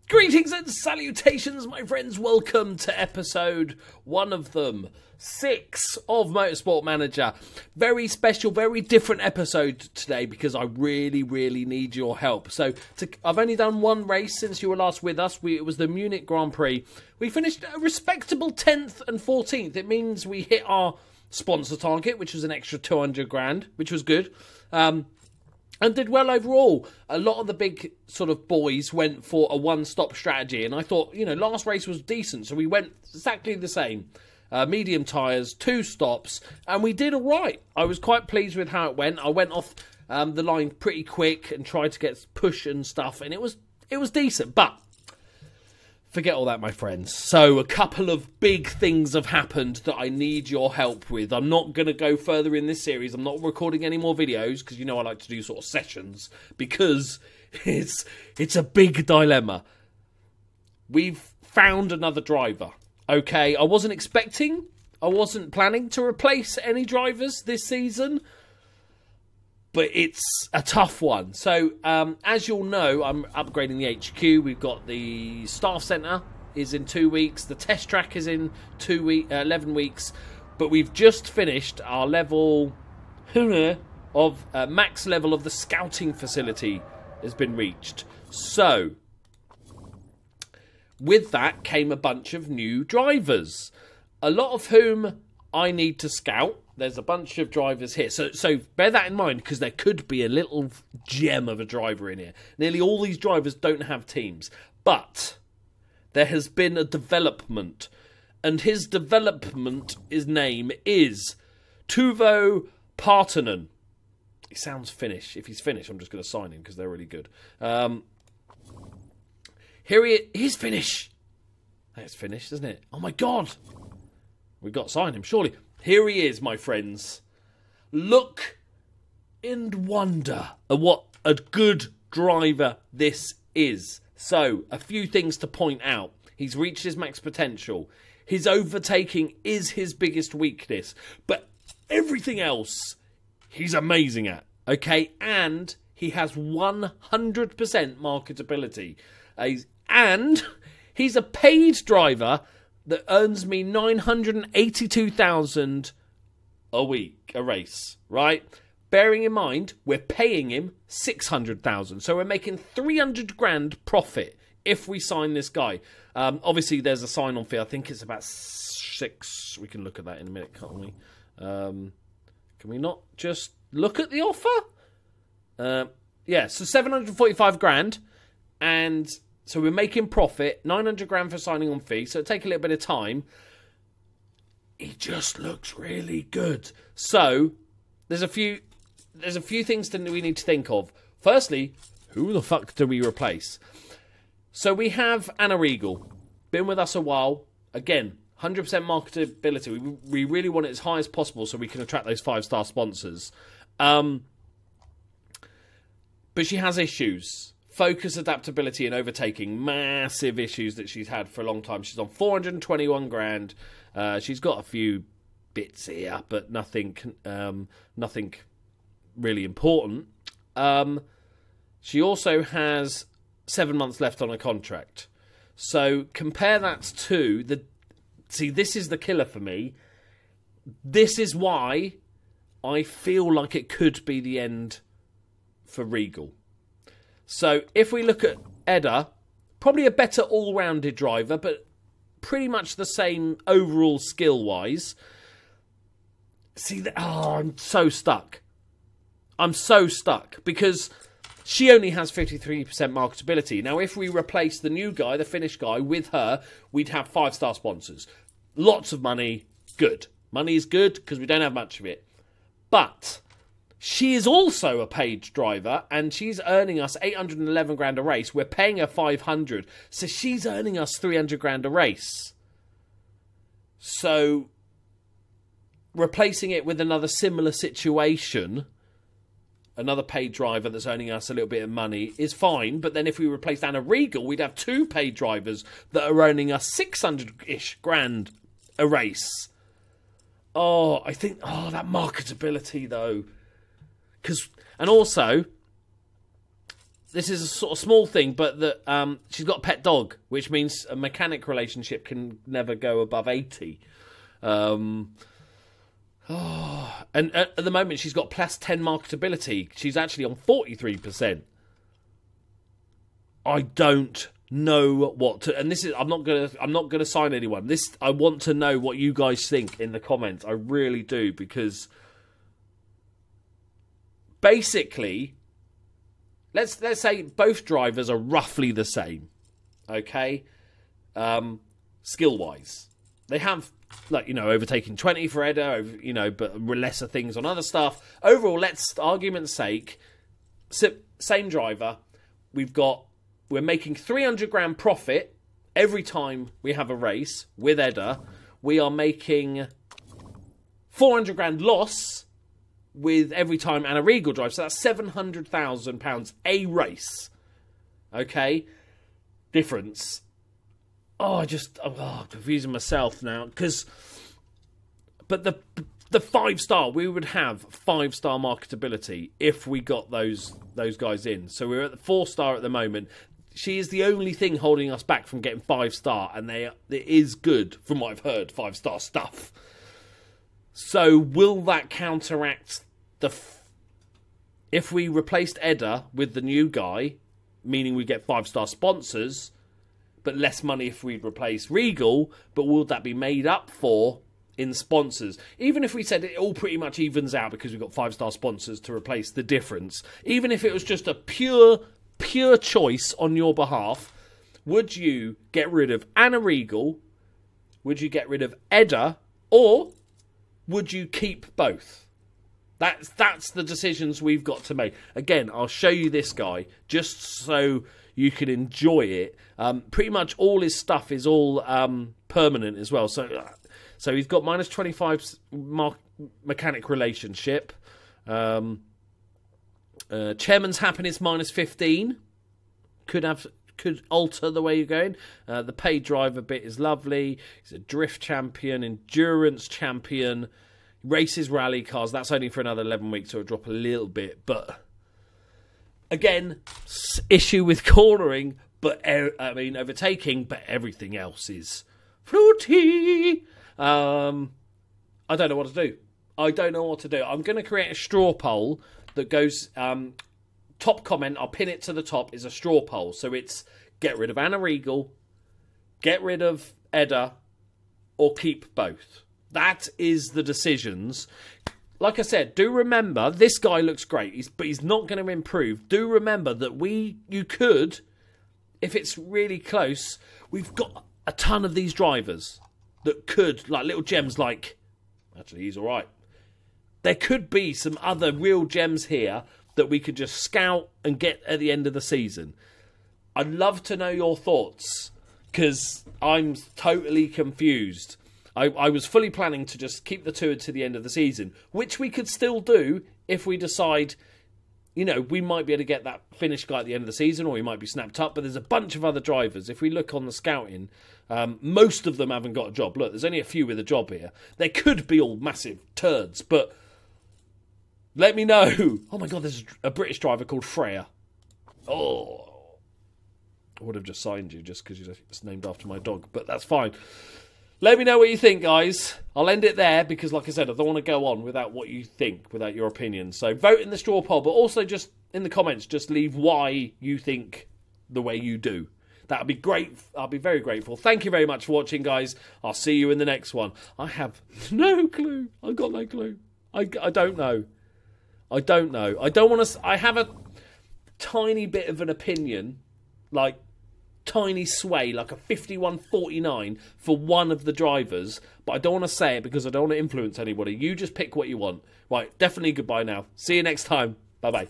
Greetings and salutations, my friends. Welcome to episode 1 of them, 6 of Motorsport Manager. Very special, very different episode today because I really need your help. So I've only done one race since you were last with us. It was the Munich Grand Prix. We finished a respectable 10th and 14th. It means we hit our sponsor target, which was an extra 200 grand, which was good. And did well overall. A lot of the big sort of boys went for a one-stop strategy. And I thought, you know, last race was decent. So we went exactly the same. Medium tyres, 2 stops. And we did all right. I was quite pleased with how it went. I went off the line pretty quick and tried to get push and stuff. And it was decent. But forget all that, my friends. So a couple of big things have happened that I need your help with. I'm not going to go further in this series. I'm not recording any more videos because, you know, I like to do sort of sessions because it's a big dilemma. We've found another driver. Okay, I wasn't planning to replace any drivers this season, but it's a tough one. So, as you'll know, I'm upgrading the HQ. We've got the staff centre is in 2 weeks. The test track is in 11 weeks. But we've just finished our level of max level of the scouting facility has been reached. So, with that came a bunch of new drivers, a lot of whom I need to scout. There's a bunch of drivers here. So bear that in mind because there could be a little gem of a driver in here. Nearly all these drivers don't have teams. But there has been a development. And his name is Tuvo Partanen. He sounds Finnish. If he's Finnish, I'm just going to sign him because they're really good. He's Finnish. That's Finnish, isn't it? Oh my God. We've got to sign him, surely. Here he is, my friends. Look and wonder at what a good driver this is. So, a few things to point out. He's reached his max potential. His overtaking is his biggest weakness. But everything else, he's amazing at. Okay? And he has 100% marketability. And he's a paid driver that earns me 982,000 a race, right? Bearing in mind, we're paying him 600,000. So we're making 300 grand profit if we sign this guy. Obviously, there's a sign-on fee. I think it's about 6. We can look at that in a minute, can't we? Can we not just look at the offer? Yeah, so 745 grand. And so we're making profit, 900 grand for signing on fee, so it'll take a little bit of time. He just looks really good. So there's a few things that we need to think of. Firstly, who the fuck do we replace? So we have Ana Regal, been with us a while. Again, 100% marketability. We really want it as high as possible so we can attract those 5-star sponsors. But she has issues. Focus, adaptability, and overtaking. Massive issues that she's had for a long time. She's on 421 grand. She's got a few bits here, but nothing really important. She also has 7 months left on her contract. So compare that to See, this is the killer for me. This is why I feel like it could be the end for Regal. So, if we look at Edda, probably a better all-rounded driver, but pretty much the same overall skill-wise. See, I'm so stuck. I'm so stuck because she only has 53% marketability. Now, if we replace the new guy, the Finnish guy, with her, we'd have 5-star sponsors. Lots of money, good. Money is good because we don't have much of it. But she is also a paid driver, and she's earning us 811 grand a race. We're paying her 500, so she's earning us 300 grand a race. So, replacing it with another similar situation, another paid driver that's earning us a little bit of money, is fine. But then if we replaced Ana Regal, we'd have 2 paid drivers that are earning us 600-ish grand a race. Oh, I think, that marketability, though. And also, this is a sort of small thing, but that she's got a pet dog, which means a mechanic relationship can never go above 80. And at the moment, she's got plus 10 marketability. She's actually on 43%. I don't know what to, and this is, I'm not gonna sign anyone. This, I want to know what you guys think in the comments. I really do, because basically, let's say both drivers are roughly the same, okay? Skill wise, they have, like, you know, overtaking 20 for Eda, you know, but lesser things on other stuff. Overall, let's, argument's sake, same driver, we're making 300 grand profit every time we have a race with Eda. We are making 400 grand loss with every time Ana Regal drives. So that's £700,000 a race. Okay? Difference. I'm confusing myself now. But the 5-star, we would have 5-star marketability if we got those guys in. So we're at the 4-star at the moment. She is the only thing holding us back from getting 5-star, and it is good, from what I've heard, 5-star stuff. So will that counteract if we replaced Eda with the new guy, meaning we get 5-star sponsors, but less money if we replace Regal, but will that be made up for in sponsors? Even if we said it all pretty much evens out because we've got 5-star sponsors to replace the difference, even if it was just a pure choice on your behalf, would you get rid of Ana Regal? Would you get rid of Eda? Or would you keep both? That's the decisions we've got to make. Again, I'll show you this guy just so you can enjoy it. Pretty much all his stuff is all permanent as well. So he's got minus 25 mechanic relationship. Chairman's happiness minus 15. Could alter the way you're going. The paid driver bit is lovely. He's a drift champion, endurance champion, races rally cars. That's only for another 11 weeks, so it'll drop a little bit. But again, issue with cornering, but overtaking, but everything else is fruity. I don't know what to do. I'm going to create a straw poll that goes, top comment, I'll pin it to the top, is a straw poll. So it's get rid of Ana Regal, get rid of Eda, or keep both. That is the decisions. Like I said, do remember, this guy looks great, but he's not going to improve. Do remember that you could, if it's really close, we've got a ton of these drivers that could, like little gems like, actually he's all right. There could be some other real gems here that we could just scout and get at the end of the season. I'd love to know your thoughts, because I'm totally confused. I was fully planning to just keep the two to the end of the season, which we could still do if we decide, you know, we might be able to get that finished guy at the end of the season, or he might be snapped up. But there's a bunch of other drivers. If we look on the scouting, most of them haven't got a job. Look, there's only a few with a job here. They could be all massive turds, but let me know. Oh my God, there's a British driver called Freya. Oh, I would have just signed you just because it's named after my dog, but that's fine. Let me know what you think, guys. I'll end it there because, like I said, I don't want to go on without what you think, without your opinion. So vote in the straw poll, but also just in the comments, just leave why you think the way you do. That would be great. I'll be very grateful. Thank you very much for watching, guys. I'll see you in the next one. I have no clue. I've got no clue. I don't know. I don't know. I don't want to... I have a tiny bit of an opinion, like tiny sway, like a 51-49 for one of the drivers, but I don't want to say it because I don't want to influence anybody. You just pick what you want. Right, definitely goodbye now. See you next time. Bye-bye.